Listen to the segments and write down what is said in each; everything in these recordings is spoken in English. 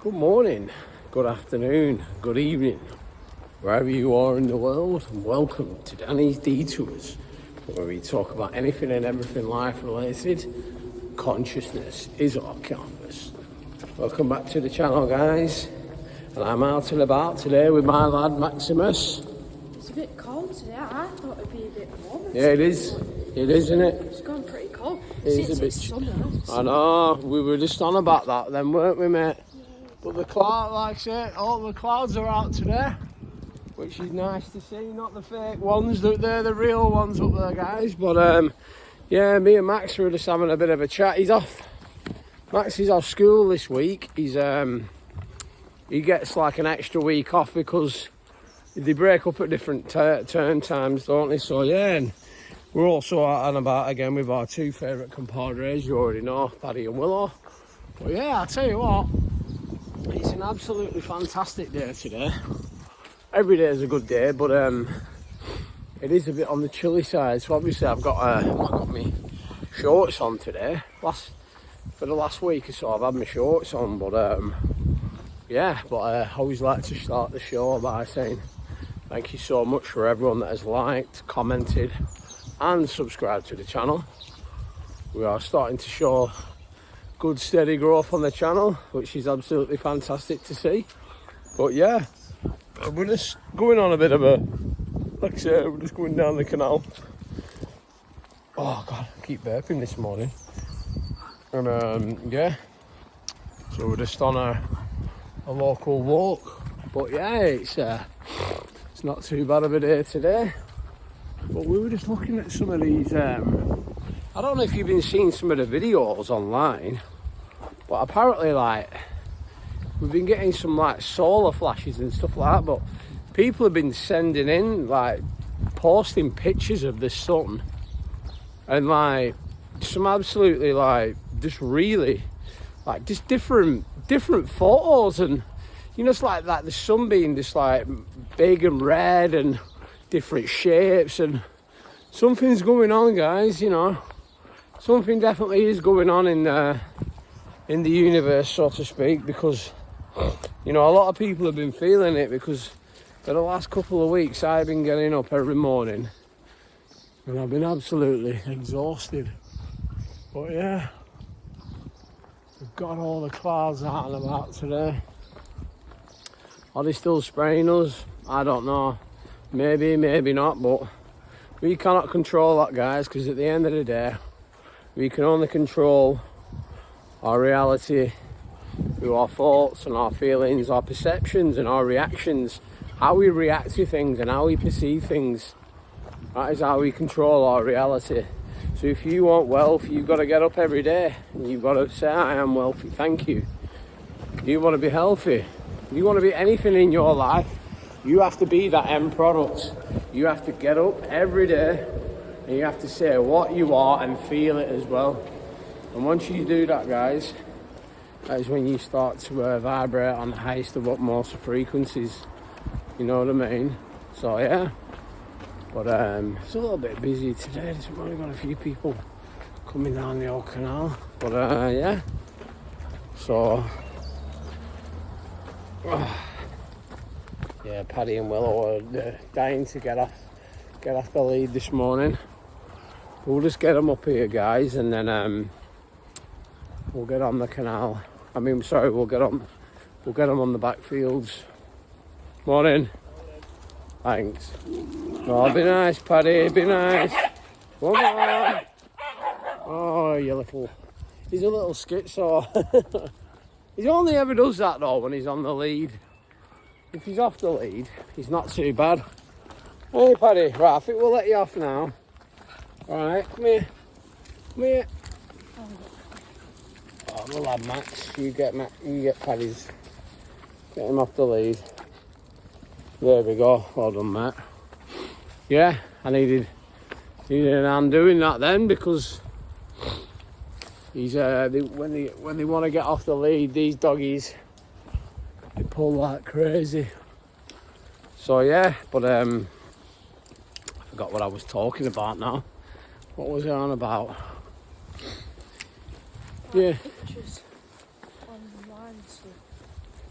Good morning, good afternoon, good evening, wherever you are in the world, and welcome to Danny's Detours, where we talk about anything and everything life related. Consciousness is our canvas. Welcome back to the channel, guys, and I'm out and about today with my lad Maximus. It's a bit cold today. I thought it'd be a bit warmer. Yeah, it is. It is, isn't it? It's gone pretty cold. It is Since a bit. it's summer. I know. We were just on about that then, weren't we, mate? But the cloud, like I said, all the clouds are out today, which is nice to see. Not the fake ones, they're the real ones up there, guys. But yeah, me and Max were just having a bit of a chat. He's off. Max is off school this week. He's he gets like an extra week off because they break up at different turn times, don't they? So yeah, and we're also out and about again with our two favourite compadres. You already know, Paddy and Willow. But yeah, I'll tell you what. It's an absolutely fantastic day today. Every day is a good day, but it is a bit on the chilly side. So obviously I've got my shorts on today. For the last week or so I've had my shorts on, but yeah. But I always like to start the show by saying thank you so much for everyone that has liked, commented, and subscribed to the channel. We are starting to show good steady growth on the channel, which is absolutely fantastic to see. But yeah, we're just going on a bit of a, like I say, we're just going down the canal. Oh god, I keep burping this morning. And yeah, so we're just on a local walk. But yeah, it's not too bad of a day today. But we were just looking at some of these I don't know if you've been seeing some of the videos online, but apparently like we've been getting some like solar flashes and stuff like that, but people have been sending in like posting pictures of the sun and like some absolutely like just really like just different photos, and you know, it's like the sun being just like big and red and different shapes, and something's going on, guys. You know, something definitely is going on in the universe, so to speak, because you know a lot of people have been feeling it, because for the last couple of weeks I've been getting up every morning and I've been absolutely exhausted. But yeah, we've got all the clouds out and about today. Are they still spraying us? I don't know. Maybe, maybe not, but we cannot control that, guys, because at the end of the day we can only control our reality through our thoughts and our feelings, our perceptions and our reactions, how we react to things and how we perceive things. That is how we control our reality. So if you want wealth, you've got to get up every day and you've got to say, I am wealthy, thank you. You want to be healthy, you want to be anything in your life, you have to be that end product. You have to get up every day and you have to say what you are and feel it as well. And once you do that, guys, that is when you start to vibrate on the highest of utmost frequencies. You know what I mean? So yeah. But it's a little bit busy today. There's only got a few people coming down the old canal. But yeah. So yeah, Paddy and Willow are dying to get off the lead this morning. We'll just get them up here, guys, and then we'll get on the canal. I mean, sorry, we'll get them on the backfields. Morning. Thanks. Oh, be nice, Paddy, be nice. Come on. Oh, you little... He's a little schizo. He only ever does that, though, when he's on the lead. If he's off the lead, he's not too bad. Hey, Paddy. Right, I think we'll let you off now. Alright, come here. Come here. Oh, we'll have Max. You get Paddy's. Get him off the lead. There we go. Well done, Matt. Yeah, I needed an hand doing that then, because he's when they want to get off the lead, these doggies, they pull like crazy. So yeah, but I forgot what I was talking about now. What was I on about? Yeah. Pictures online stuff.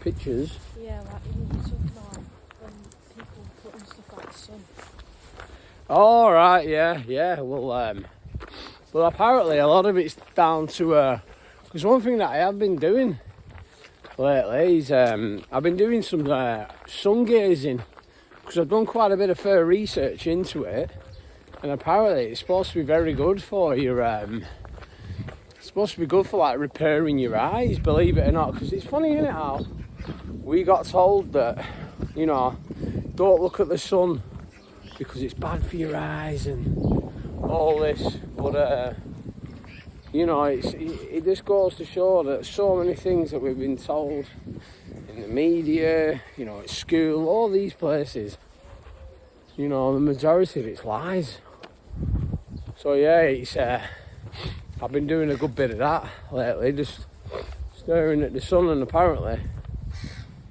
pictures. Yeah, like you were talking about when people putting stuff like the sun. All right, yeah. Well, apparently a lot of it's down to because one thing that I have been doing lately is I've been doing some sun gazing because I've done quite a bit of fair research into it, and apparently it's supposed to be very good for your it's supposed to be good for like repairing your eyes, believe it or not. Because it's funny, isn't it, how we got told that, you know, don't look at the sun because it's bad for your eyes and all this, but you know, it just goes to show that so many things that we've been told in the media, you know, at school, all these places, you know, the majority of it's lies. So yeah, it's I've been doing a good bit of that lately, just staring at the sun, and apparently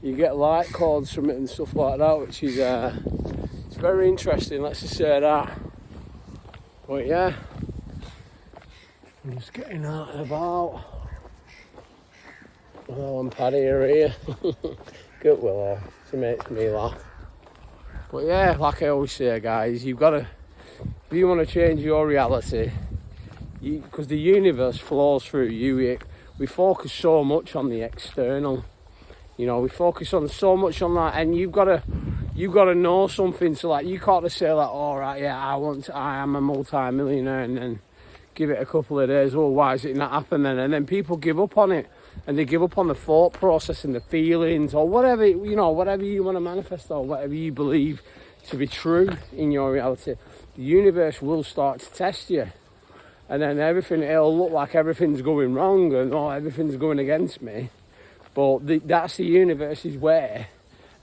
you get light codes from it and stuff like that, which is it's very interesting, let's just say that. But yeah, I'm just getting out and about. Willow and Paddy are here. Good Willow, she makes me laugh. But yeah, like I always say, guys, you've got to, if you want to change your reality, because the universe flows through you. We focus so much on the external, you know, we focus on so much on that, and you've got to know something. So like, you can't just say like, all right, yeah, I am a multi-millionaire, and then give it a couple of days, oh, why is it not happening then? And then people give up on it, and they give up on the thought process and the feelings, or whatever, you know, whatever you want to manifest, or whatever you believe to be true in your reality. The universe will start to test you, and then it'll look like everything's going wrong and everything's going against me. But that's the universe's way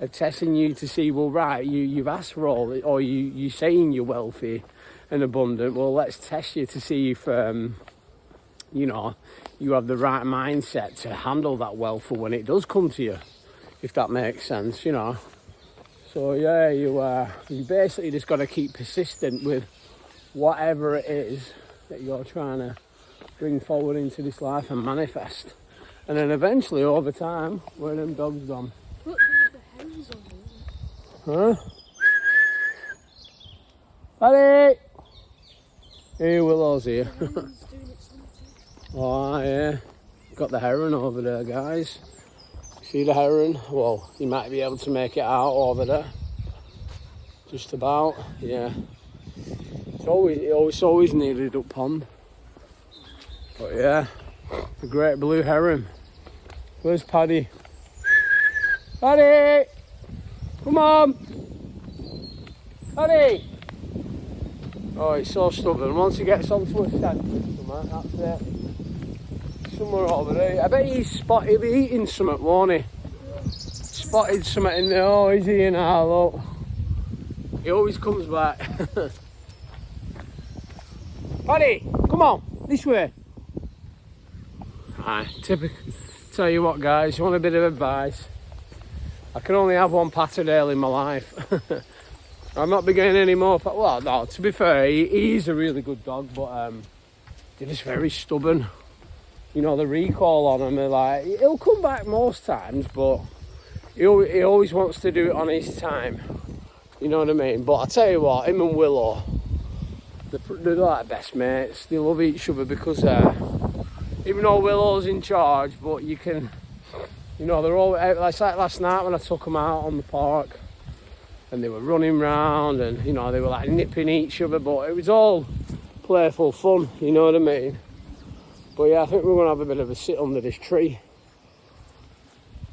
of testing you to see, well, right, you've asked for all it, or you're saying you're wealthy and abundant. Well, let's test you to see if you know, you have the right mindset to handle that wealth for when it does come to you, if that makes sense, you know. So yeah, you basically just got to keep persistent with whatever it is that you're trying to bring forward into this life and manifest. And then eventually, over time, where are them dogs gone? Look, the hens on Huh? Paddy! Hey, Willow's here. Oh yeah, got the heron over there, guys. See the heron? Well, you might be able to make it out over there. Just about, yeah. It's always needed up pond. But yeah, the great blue heron. Where's Paddy? Paddy! Come on! Paddy! Oh, it's so stubborn. Once he gets onto a scent, that's it. Somewhere over there. I bet he'll be eating something, won't he? Spotted something in there. Oh, he's here now, look. He always comes back. Paddy, come on, this way. Aye, typical. Tell you what, guys, you want a bit of advice? I can only have one Patterdale in my life. I'm not beginning any more. Well, no, to be fair, he is a really good dog, but they're just very stubborn. You know, the recall on him, like, he'll come back most times, but he always wants to do it on his time. You know what I mean? But I tell you what, him and Willow, they're like best mates. They love each other because even though Willow's in charge, but you can, you know, they're all out. Like last night when I took them out on the park, and they were running round, and you know, they were like nipping each other, but it was all playful fun. You know what I mean? But yeah, I think we're gonna have a bit of a sit under this tree.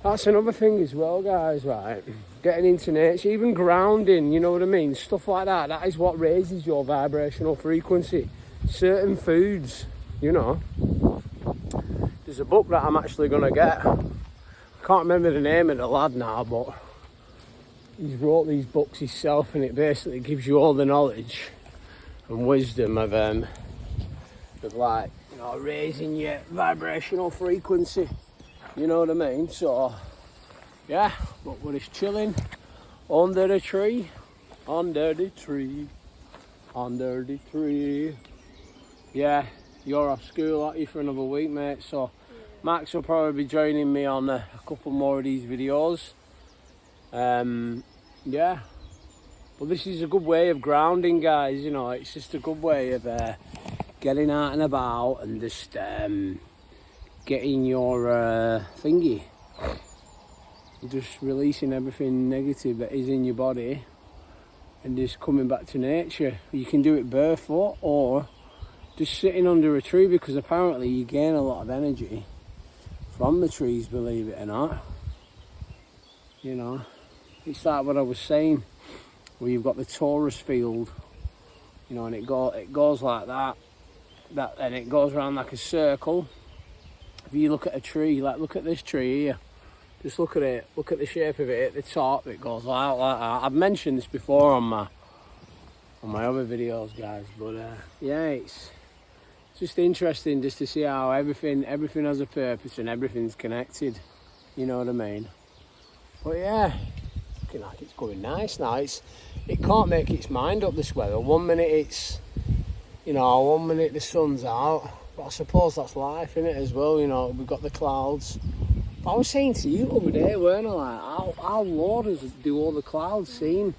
That's another thing as well, guys, right? Getting into nature, even grounding, you know what I mean? Stuff like that, that is what raises your vibrational frequency. Certain foods, you know. There's a book that I'm actually going to get. I can't remember the name of the lad now, but he's wrote these books himself, and it basically gives you all the knowledge and wisdom of like, you know, raising your vibrational frequency. You know what I mean? So, yeah, but we're just chilling under the tree, under the tree, under the tree. Yeah, you're off school, aren't you, for another week, mate? So, Max will probably be joining me on a couple more of these videos. Yeah, but this is a good way of grounding, guys. You know, it's just a good way of getting out and about and just getting your thingy, just releasing everything negative that is in your body and just coming back to nature. You can do it barefoot or just sitting under a tree, because apparently you gain a lot of energy from the trees, believe it or not. You know, it's like what I was saying, where you've got the torus field, you know, and it goes like that, and it goes around like a circle. If you look at a tree, like look at this tree here, just look at it, look at the shape of it at the top, it goes out like that. I've mentioned this before on my other videos, guys, but yeah, it's just interesting just to see how everything has a purpose and everything's connected, you know what I mean? But yeah, it's looking like it's going nice now. It can't make its mind up, this weather. 1 minute it's, you know, 1 minute the sun's out, but I suppose that's life, isn't it, as well? You know, we've got the clouds. But I was saying to you the other day, weren't I, like, how low do all the clouds seem?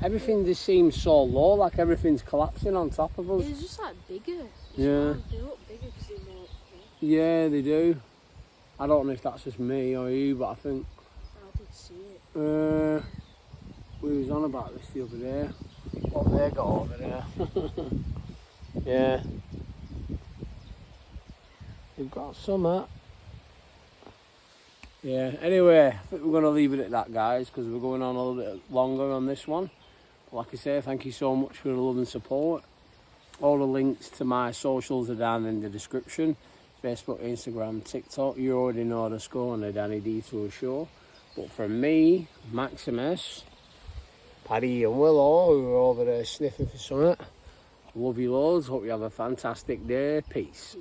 Everything just seems so low, like everything's collapsing on top of us. It's just like bigger. Yeah. They look bigger because they're more. Yeah, they do. I don't know if that's just me or you, but I think I did see it. we was on about this the other day. What they got over there. Yeah. They've got some. Yeah, anyway, I think we're going to leave it at that, guys, because we're going on a little bit longer on this one. But like I say, thank you so much for the love and support. All the links to my socials are down in the description. Facebook, Instagram, TikTok. You already know the score on the Danny Detour Show. But from me, Maximus, Paddy and Willow, who are over there sniffing for something, love you loads. Hope you have a fantastic day. Peace.